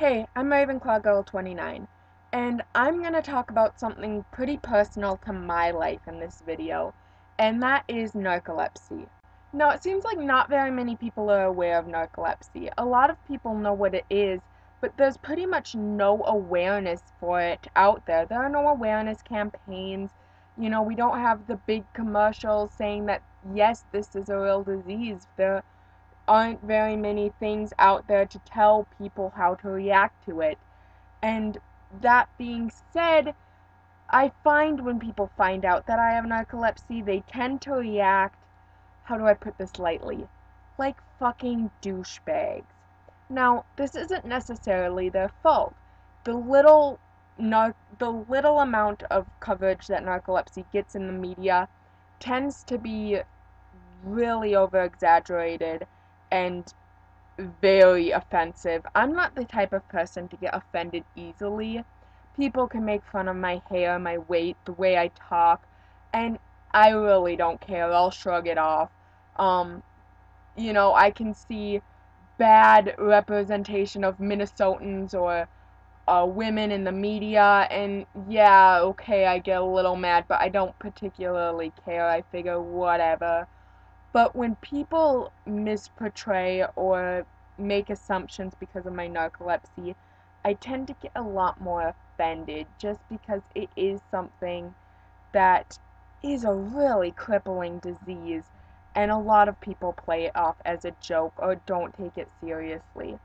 Hey, I'm Ravenclaw Girl 29, and I'm going to talk about something pretty personal to my life in this video, and that is narcolepsy. Now, it seems like not very many people are aware of narcolepsy. A lot of people know what it is, but there's pretty much no awareness for it out there. There are no awareness campaigns. We don't have the big commercials saying that, yes, this is a real disease. There aren't very many things out there to tell people how to react to it. And that being said, I find when people find out that I have narcolepsy, they tend to react, how do I put this lightly, like fucking douchebags. Now, this isn't necessarily their fault. The little amount of coverage that narcolepsy gets in the media tends to be really over-exaggerated and very offensive. I'm not the type of person to get offended easily. People can make fun of my hair, my weight, the way I talk, and I really don't care. I'll shrug it off. I can see bad representation of Minnesotans or women in the media, and yeah, okay, I get a little mad, but I don't particularly care. I figure whatever. But when people misportray or make assumptions because of my narcolepsy, I tend to get a lot more offended just because it is something that is a really crippling disease, and a lot of people play it off as a joke or don't take it seriously.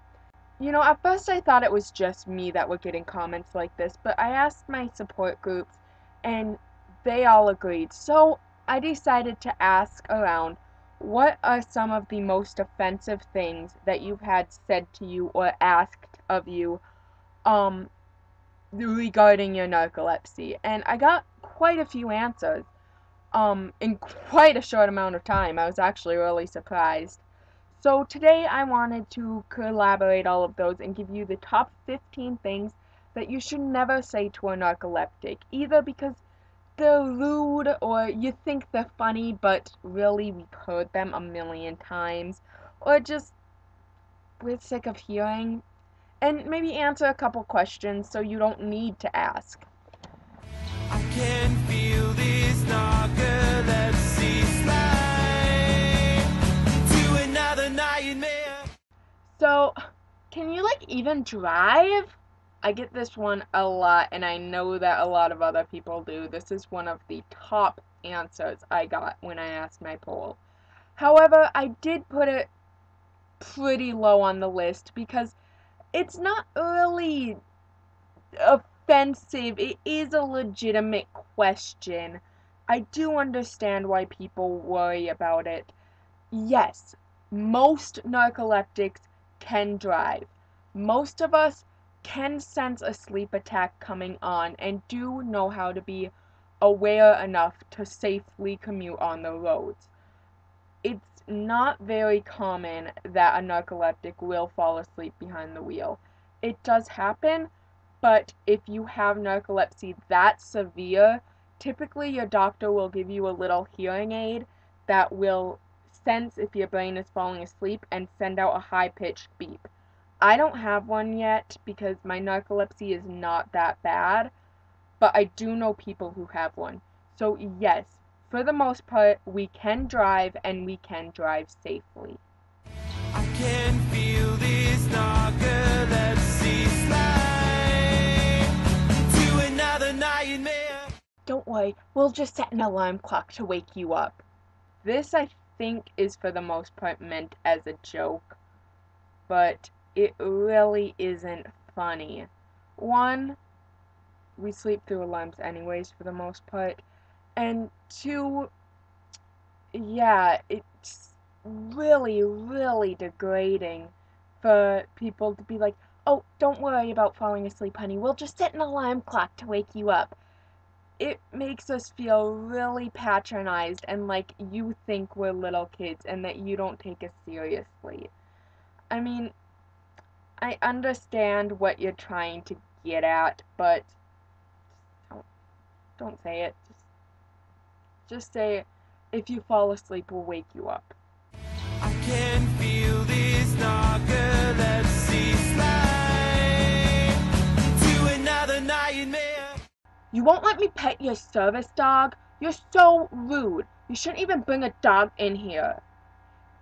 At first I thought it was just me that were getting comments like this, but I asked my support groups and they all agreed. So I decided to ask around, what are some of the most offensive things that you've had said to you or asked of you regarding your narcolepsy? And I got quite a few answers in quite a short amount of time. I was actually really surprised. So today I wanted to collaborate all of those and give you the top 15 things that you should never say to a narcoleptic, either because they're rude or you think they're funny but really we've heard them a million times, or just we're sick of hearing, and maybe answer a couple questions so you don't need to ask. I can feel this narcolepsy slide to another nightmare. So, can you even drive? I get this one a lot, and I know that a lot of other people do. This is one of the top answers I got when I asked my poll. However, I did put it pretty low on the list because it's not really offensive. It is a legitimate question. I do understand why people worry about it. Yes, most narcoleptics can drive. Most of us can sense a sleep attack coming on and do know how to be aware enough to safely commute on the roads. It's not very common that a narcoleptic will fall asleep behind the wheel. It does happen, but if you have narcolepsy that severe, typically your doctor will give you a little hearing aid that will sense if your brain is falling asleep and send out a high-pitched beep. I don't have one yet because my narcolepsy is not that bad, but I do know people who have one. So yes, for the most part, we can drive and we can drive safely. I can feel this narcolepsy slide to another nightmare. Don't worry, we'll just set an alarm clock to wake you up. This, I think, is for the most part meant as a joke, but it really isn't funny. One, we sleep through alarms anyways for the most part, and two, yeah, it's really, really degrading for people to be like, oh, don't worry about falling asleep, honey, we'll just set an alarm clock to wake you up. It makes us feel really patronized and like you think we're little kids and that you don't take us seriously. I mean, I understand what you're trying to get at, but don't say it. Just say, if you fall asleep, we'll wake you up. I can feel this narcolepsy slide You won't let me pet your service dog? You're so rude. You shouldn't even bring a dog in here.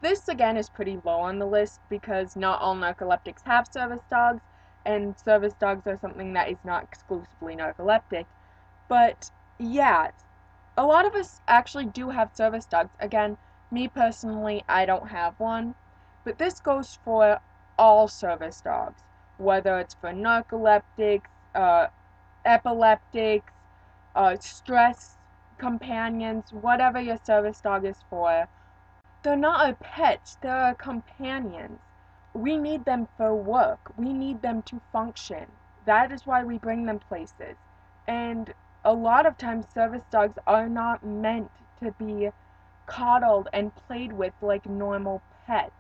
This, again, is pretty low on the list because not all narcoleptics have service dogs, and service dogs are something that is not exclusively narcoleptic. But, yeah, a lot of us actually do have service dogs. Again, me personally, I don't have one. But this goes for all service dogs, whether it's for narcoleptics, epileptics, stress companions, whatever your service dog is for. They're not our pets, they're our companions. We need them for work. We need them to function. That is why we bring them places. And a lot of times service dogs are not meant to be coddled and played with like normal pets.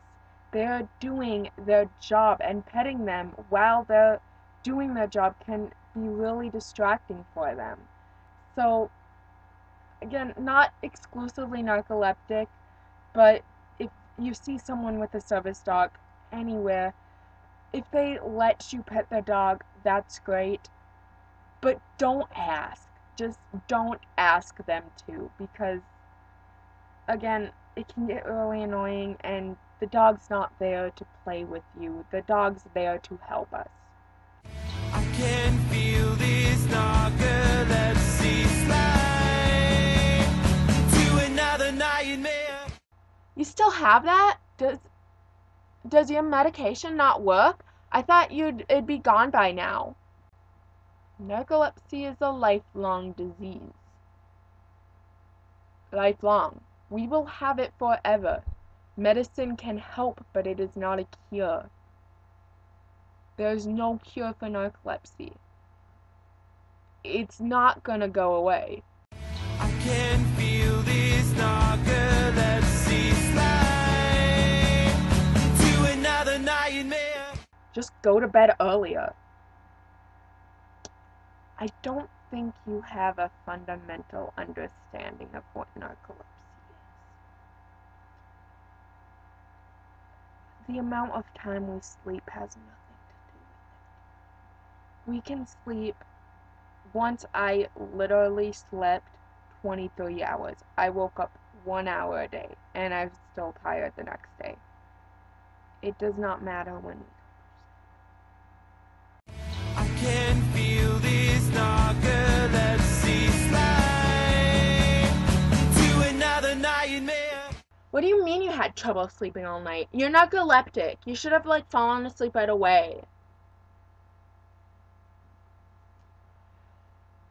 They're doing their job, and petting them while they're doing their job can be really distracting for them. So, again, not exclusively narcoleptic, but if you see someone with a service dog anywhere, if they let you pet their dog, that's great. But don't ask. Just don't ask them to, because, again, it can get really annoying, and the dog's not there to play with you. The dog's there to help us. I can feel this narcolepsy slide to another nightmare. You still have that? Does your medication not work? I thought it'd be gone by now. Narcolepsy is a lifelong disease. Lifelong. We will have it forever. Medicine can help, but it is not a cure. There is no cure for narcolepsy. It's not gonna go away. I can feel this narcolepsy slide to another nightmare. Just go to bed earlier. I don't think you have a fundamental understanding of what narcolepsy is. The amount of time we sleep has nothing to do with it. We can sleep. Once I literally slept 23 hours. I woke up 1 hour a day, and I'm still tired the next day. It does not matter when we I can feel this narcolepsy slide to another nightmare. What do you mean you had trouble sleeping all night? You're narcoleptic. You should have, fallen asleep right away.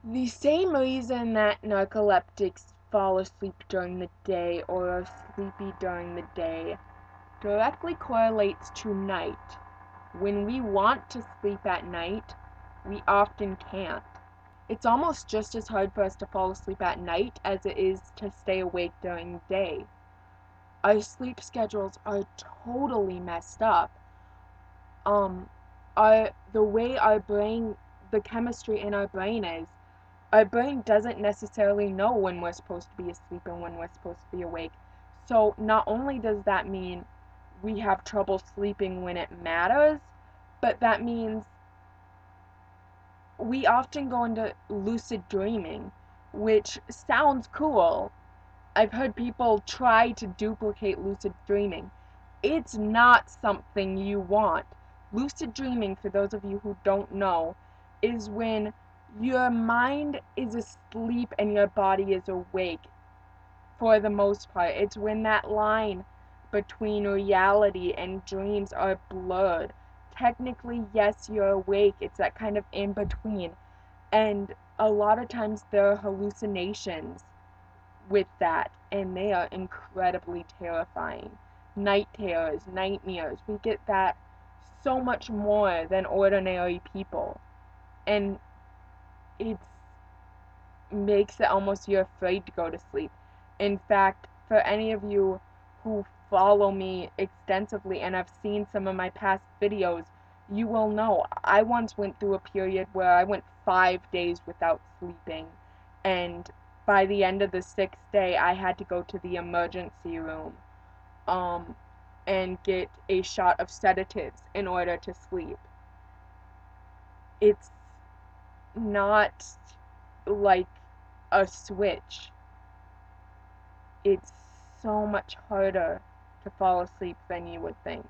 The same reason that narcoleptics fall asleep during the day or are sleepy during the day directly correlates to night. When we want to sleep at night, we often can't. It's almost just as hard for us to fall asleep at night as it is to stay awake during the day. Our sleep schedules are totally messed up. The way our brain, the chemistry in our brain is, our brain doesn't necessarily know when we're supposed to be asleep and when we're supposed to be awake. So not only does that mean we have trouble sleeping when it matters, but that means we often go into lucid dreaming, which sounds cool. I've heard people try to duplicate lucid dreaming. It's not something you want. Lucid dreaming, for those of you who don't know, is when your mind is asleep and your body is awake for the most part. It's when that line between reality and dreams are blurred. Technically, yes, you're awake. It's that kind of in between. And a lot of times there are hallucinations with that, and they are incredibly terrifying. Night terrors, nightmares. We get that so much more than ordinary people. And it makes it almost you're afraid to go to sleep. In fact, for any of you who follow me extensively and have seen some of my past videos, you will know I once went through a period where I went 5 days without sleeping, and by the end of the 6th day I had to go to the emergency room and get a shot of sedatives in order to sleep. It's not like a switch. It's so much harder to fall asleep than you would think.